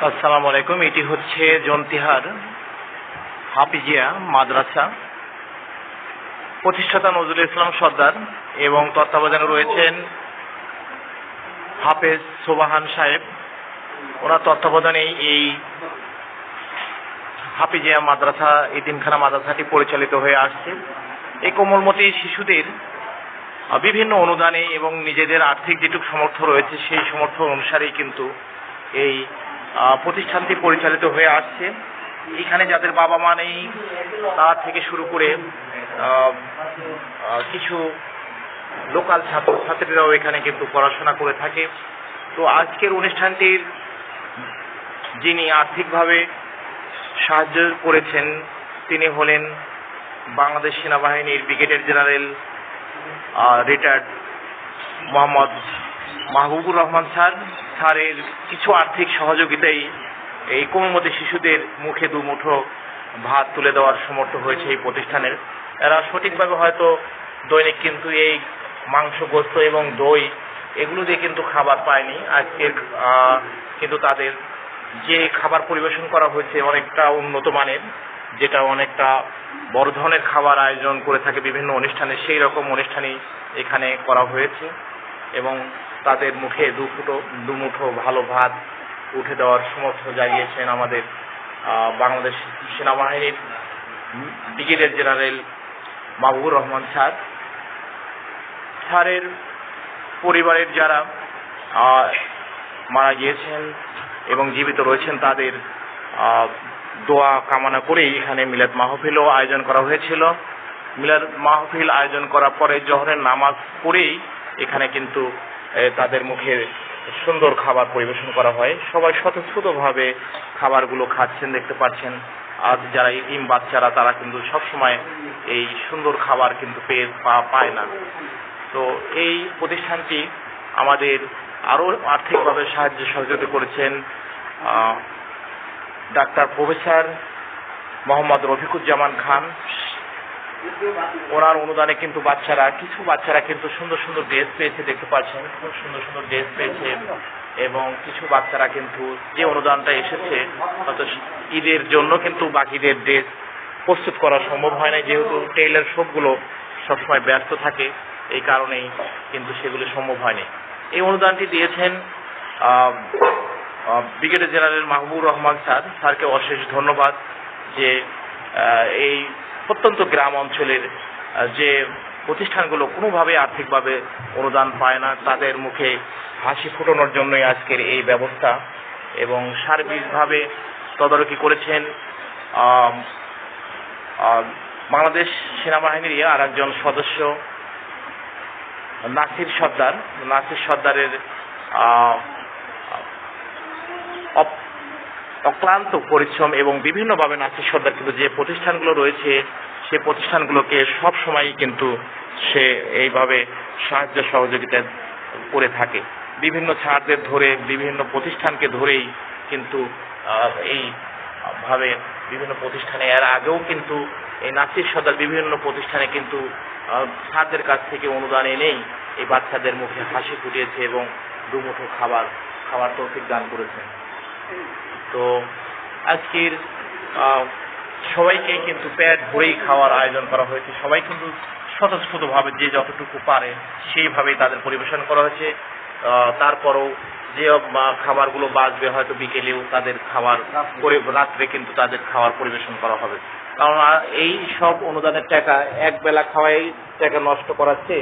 আসসালামু আলাইকুম। এটি হচ্ছে জন্তিহার হাফিজিয়া মাদ্রাসা, প্রতিষ্ঠাতা নজরুল ইসলাম সর্দার এবং তত্ত্বাবধানে রয়েছেন হাফেজ সোবাহান সাহেব। ওনার তত্ত্বাবধানেই এই হাফিজিয়া মাদ্রাসা, এতিমখানা মাদ্রাসাটি পরিচালিত হয়ে আসছে। এই কোমলমতি শিশুদের বিভিন্ন অনুদানে এবং নিজেদের আর্থিক যেটুকু সামর্থ্য রয়েছে সেই সামর্থ্য অনুসারেই কিন্তু এই প্রতিষ্ঠানটি পরিচালিত হয়ে আসছে। এখানে যাদের বাবা মা নেই তার থেকে শুরু করে কিছু লোকাল ছাত্রছাত্রীরাও এখানে কিন্তু পড়াশোনা করে থাকে। তো আজকের অনুষ্ঠানটির যিনি আর্থিকভাবে সাহায্য করেছেন তিনি হলেন বাংলাদেশ সেনাবাহিনীর brigadier general retired Mohammad Mahbubur Rahman স্যারের কিছু আর্থিক সহযোগিতাই এই কোমলমতি শিশুদের মুখে দুমুঠো ভাত তুলে দেওয়ার সমর্থ হয়েছে এই প্রতিষ্ঠানের। এরা সঠিকভাবে হয়তো দৈনিক কিন্তু এই মাংস, গোস্ত এবং দই এগুলো দিয়ে কিন্তু খাবার পায়নি। আজকের কিন্তু তাদের যে খাবার পরিবেশন করা হয়েছে অনেকটা উন্নত মানের, যেটা অনেকটা বড় ধরনের খাবার আয়োজন করে থাকে বিভিন্ন অনুষ্ঠানে, সেই রকম অনুষ্ঠানই এখানে করা হয়েছে এবং তাদের মুখে দুমুঠো ভালো ভাত উঠে দেওয়ার সমর্থ জানিয়েছেন আমাদের বাংলাদেশ সেনাবাহিনীর ব্রিগেডিয়ার জেনারেল মাহবুবুর রহমান স্যারের পরিবারের যারা মারা গিয়েছেন এবং জীবিত রয়েছেন তাদের দোয়া কামনা করেই এখানে মিলাদ মাহফিলও আয়োজন করা হয়েছিল। মিলাদ মাহফিল আয়োজন করার পরে জোহরের নামাজ পড়েই এখানে কিন্তু তাদের মুখে সুন্দর খাবার পরিবেশন করা হয়। সবাই স্বতঃস্ফূর্তভাবে খাবারগুলো খাচ্ছেন দেখতে পাচ্ছেন। আর যারা ইতিম বাচ্চারা তারা কিন্তু সবসময় এই সুন্দর খাবার কিন্তু পায় না। তো এই প্রতিষ্ঠানটি আমাদের আরও আর্থিকভাবে সাহায্য সহযোগিতা করেছেন ডাক্তার প্রফেসর মোহাম্মদ রফিকুজ্জামান খান। ওনার অনুদানে কিন্তু কিছু বাচ্চারা কিন্তু সুন্দর সুন্দর ড্রেস পেয়েছে দেখতে পাচ্ছেন, খুব সুন্দর সুন্দর ড্রেস পেয়েছে এবং কিছু বাচ্চারা কিন্তু যে অনুদানটা এসেছে হয়তো ঈদের জন্য কিন্তু বাকিদের ড্রেস প্রস্তুত করা সম্ভব হয় না, যেহেতু টেইলার শপগুলো সবসময় ব্যস্ত থাকে, এই কারণেই কিন্তু সেগুলো সম্ভব হয়নি। এই অনুদানটি দিয়েছেন ব্রিগেডিয়ার জেনারেল মাহবুবুর রহমান স্যারকে অশেষ ধন্যবাদ যে এই প্রত্যন্ত গ্রাম অঞ্চলের যে প্রতিষ্ঠানগুলো কোনোভাবে আর্থিকভাবে অনুদান পায় না তাদের মুখে হাসি ফোটানোর জন্যই আজকের এই ব্যবস্থা। এবং সার্বিকভাবে তদারকি করেছেন বাংলাদেশ সেনাবাহিনীর আর একজন সদস্য নাসির সর্দারের অক্লান্ত পরিশ্রম এবং বিভিন্নভাবে নাসির সর্দার কিন্তু যে প্রতিষ্ঠানগুলো রয়েছে সেই প্রতিষ্ঠানগুলোকে সব সময় কিন্তু সে এইভাবে সাহায্য সহযোগিতা করে থাকে। বিভিন্ন ছাত্রদের ধরে বিভিন্ন প্রতিষ্ঠানকে ধরেই কিন্তু এইভাবে বিভিন্ন প্রতিষ্ঠানে এর আগেও কিন্তু এই নাসির সর্দার বিভিন্ন প্রতিষ্ঠানে কিন্তু ছাত্রদের কাছ থেকে অনুদান এনেই এই বাচ্চাদের মুখে হাসি ফুটিয়েছে এবং দুমুঠো খাবার তৌফিক দান করেছেন। তো আজকের সবাইকে কিন্তু পেট ভরেই খাওয়ার আয়োজন করা হয়েছে। সবাই কিন্তু স্বতঃস্ফূর্তভাবে যে যতটুকু পারে সেইভাবেই তাদের পরিবেশন করা হয়েছে। তারপরও যে খাবারগুলো বাঁচবে হয়তো বিকেলেও তাদের খাবার করে রাত্রে কিন্তু তাদের খাবার পরিবেশন করা হবে। কারণ এই সব অনুদানের টাকা এক বেলা খাওয়াই টাকা নষ্ট করাচ্ছে,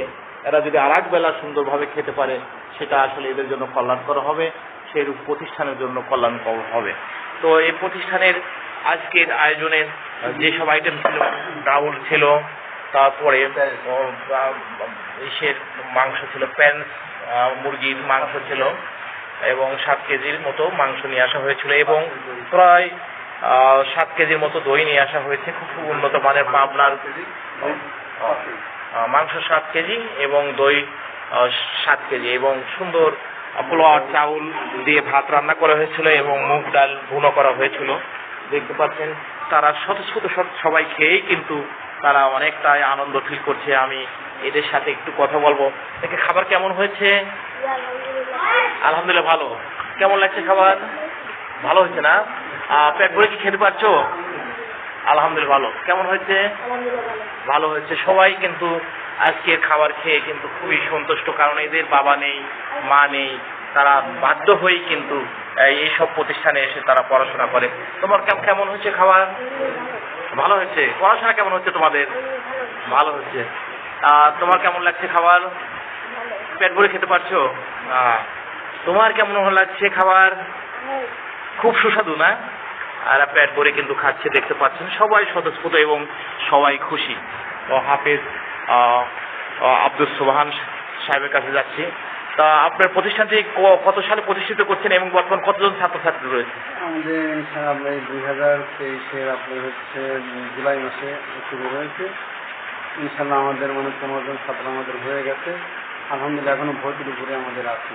এরা যদি আর এক বেলা সুন্দরভাবে খেতে পারে সেটা আসলে এদের জন্য কল্যাণকর হবে, সেই প্রতিষ্ঠানের জন্য কল্যাণকর হবে। তো এই প্রতিষ্ঠানের আজকের আয়োজনের যেসব আইটেম ছিল, ডাউল ছিল, তারপরে ইসের মাংস ছিল, মুরগির মাংস ছিল এবং 7 কেজির মতো মাংস নিয়ে আসা হয়েছিল এবং প্রায় 7 কেজির মতো দই নিয়ে আসা হয়েছে। খুব উন্নত মানের পাবনার মাংস 7 কেজি এবং দই 7 কেজি এবং সুন্দর পোলাও চাউল দিয়ে ভাত রান্না করা হয়েছিল এবং মুগ ডাল ভুনো করা হয়েছিল। দেখতে পাচ্ছেন তারা স্বতঃস্ফূর্ত সবাই খেয়েই কিন্তু তারা অনেকটাই আনন্দ ফিল করছে। আমি এদের সাথে একটু কথা বলবো। দেখে খাবার কেমন হয়েছে? আলহামদুলিল্লাহ ভালো। কেমন লাগছে খাবার? ভালো হয়েছে না? পেট ভরে কি খেতে পারছো? আলহামদুলিল্লাহ ভালো। কেমন হয়েছে? ভালো হয়েছে। সবাই কিন্তু আজকের খাবার খেয়ে কিন্তু খুবই সন্তুষ্ট, কারণ এদের বাবা নেই, মা নেই, তারা বাধ্য হয়েই কিন্তু এইসব প্রতিষ্ঠানে এসে তারা পড়াশোনা করে। তোমার কেমন হয়েছে খাবার? ভালো হয়েছে। পড়াশোনা কেমন হচ্ছে তোমাদের? ভালো হচ্ছে। তোমার কেমন লাগছে খাবার? পেট ভরে খেতে পারছো? তোমার কেমন লাগছে খাবার? খুব সুস্বাদু না? আর পেট ভরে কিন্তু খাচ্ছে, দেখতে পাচ্ছেন সবাই স্বতঃস্ফূর্ত এবং সবাই খুশি। তো হাফেজ আব্দুল সোবহান সাহেবের কাছে যাচ্ছি। তা আপনার প্রতিষ্ঠানটি কত সালে প্রতিষ্ঠিত করছেন এবং বর্তমান কতজন ছাত্রছাত্রী রয়েছে? আমাদের ইনশাআল্লাহ 2023-এর আপনার হচ্ছে জুলাই মাসে শুরু হয়েছে। ইনশাআল্লাহ আমাদের 15 জন ছাত্র আমাদের হয়ে গেছে। আলহামদুলিল্লাহ এখনো ভর্তির উপরে আমাদের আছে।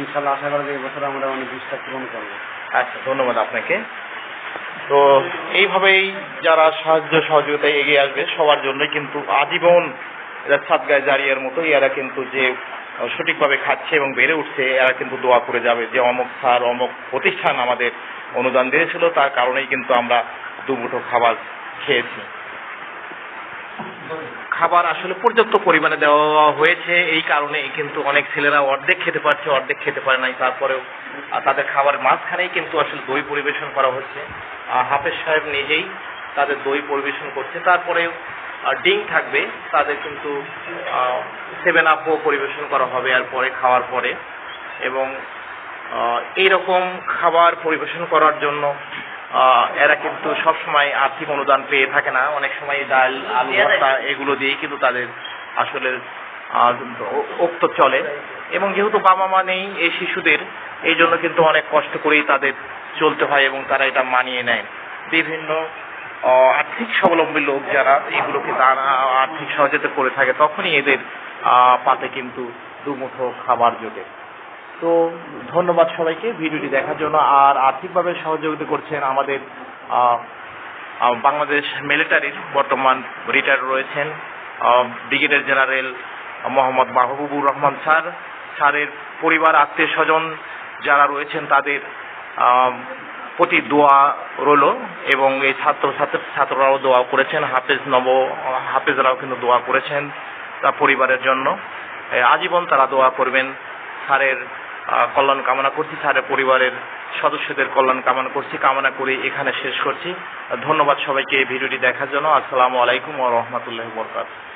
ইনশাআল্লাহ আশা করি এই বছর আমরা 20টা পূরণ করবো। আচ্ছা, ধন্যবাদ আপনাকে। তো এইভাবেই যারা সাহায্য সহযোগিতায় এগিয়ে আসবে সবার জন্যই কিন্তু আজীবন সাদগায়ে জারিয়ার মতো এরা কিন্তু যে সঠিকভাবে খাচ্ছে এবং বেড়ে উঠছে, এরা কিন্তু দোয়া করে যাবে যে অমুক স্যার অমুক প্রতিষ্ঠান আমাদের অনুদান দিয়েছিল, তার কারণেই কিন্তু আমরা দুমুঠো খাবার খেয়েছি। খাবার আসলে পর্যাপ্ত পরিমাণে দেওয়া হয়েছে, এই কারণেই কিন্তু অনেক ছেলেরা অর্ধেক খেতে পারছে, অর্ধেক খেতে পারে নাই। তারপরেও তাদের খাবার মাঝখানেই কিন্তু আসলে দই পরিবেশন করা হচ্ছে। হাফেজ সাহেব নিজেই তাদের দই পরিবেশন করছে। তারপরেও ডিম থাকবে, তাদের কিন্তু 7 আপও পরিবেশন করা হবে আর পরে খাওয়ার পরে। এবং এইরকম খাবার পরিবেশন করার জন্য এরা কিন্তু সবসময় আর্থিক অনুদান পেয়ে থাকে না। অনেক সময় ডাল, আলু ভর্তা এগুলো দিয়েই কিন্তু তাদের আসলে উক্ত চলে। এবং যেহেতু বাবা মা নেই এই শিশুদের, এই জন্য কিন্তু অনেক কষ্ট করেই তাদের চলতে হয় এবং তারা এটা মানিয়ে নেয়। বিভিন্ন আর্থিক স্বাবলম্বী লোক যারা এগুলোকে তারা আর্থিক সহযোগিতা করে থাকে, তখনই এদের পাতে কিন্তু দুমুঠো খাবার জোটে। তো ধন্যবাদ সবাইকে ভিডিওটি দেখার জন্য। আর আর্থিকভাবে সহযোগিতা করছেন আমাদের বাংলাদেশ মিলিটারির বর্তমান রিটায়ার রয়েছেন ব্রিগেডিয়ার জেনারেল মোহাম্মদ মাহবুবুর রহমান স্যারের পরিবার, আত্মীয় স্বজন যারা রয়েছেন তাদের প্রতি দোয়া রইল এবং এই ছাত্ররাও দোয়া করেছেন, হাফেজরাও কিন্তু দোয়া করেছেন তার পরিবারের জন্য। আজীবন তারা দোয়া করবেন। স্যারের কল্যাণ কামনা করছি, স্যারের পরিবারের সদস্যদের কল্যাণ কামনা করে এখানে শেষ করছি। ধন্যবাদ সবাইকে এই ভিডিওটি দেখার জন্য। আসসালামু আলাইকুম ওয়া রাহমাতুল্লাহি ওয়া বারাকাতুহু।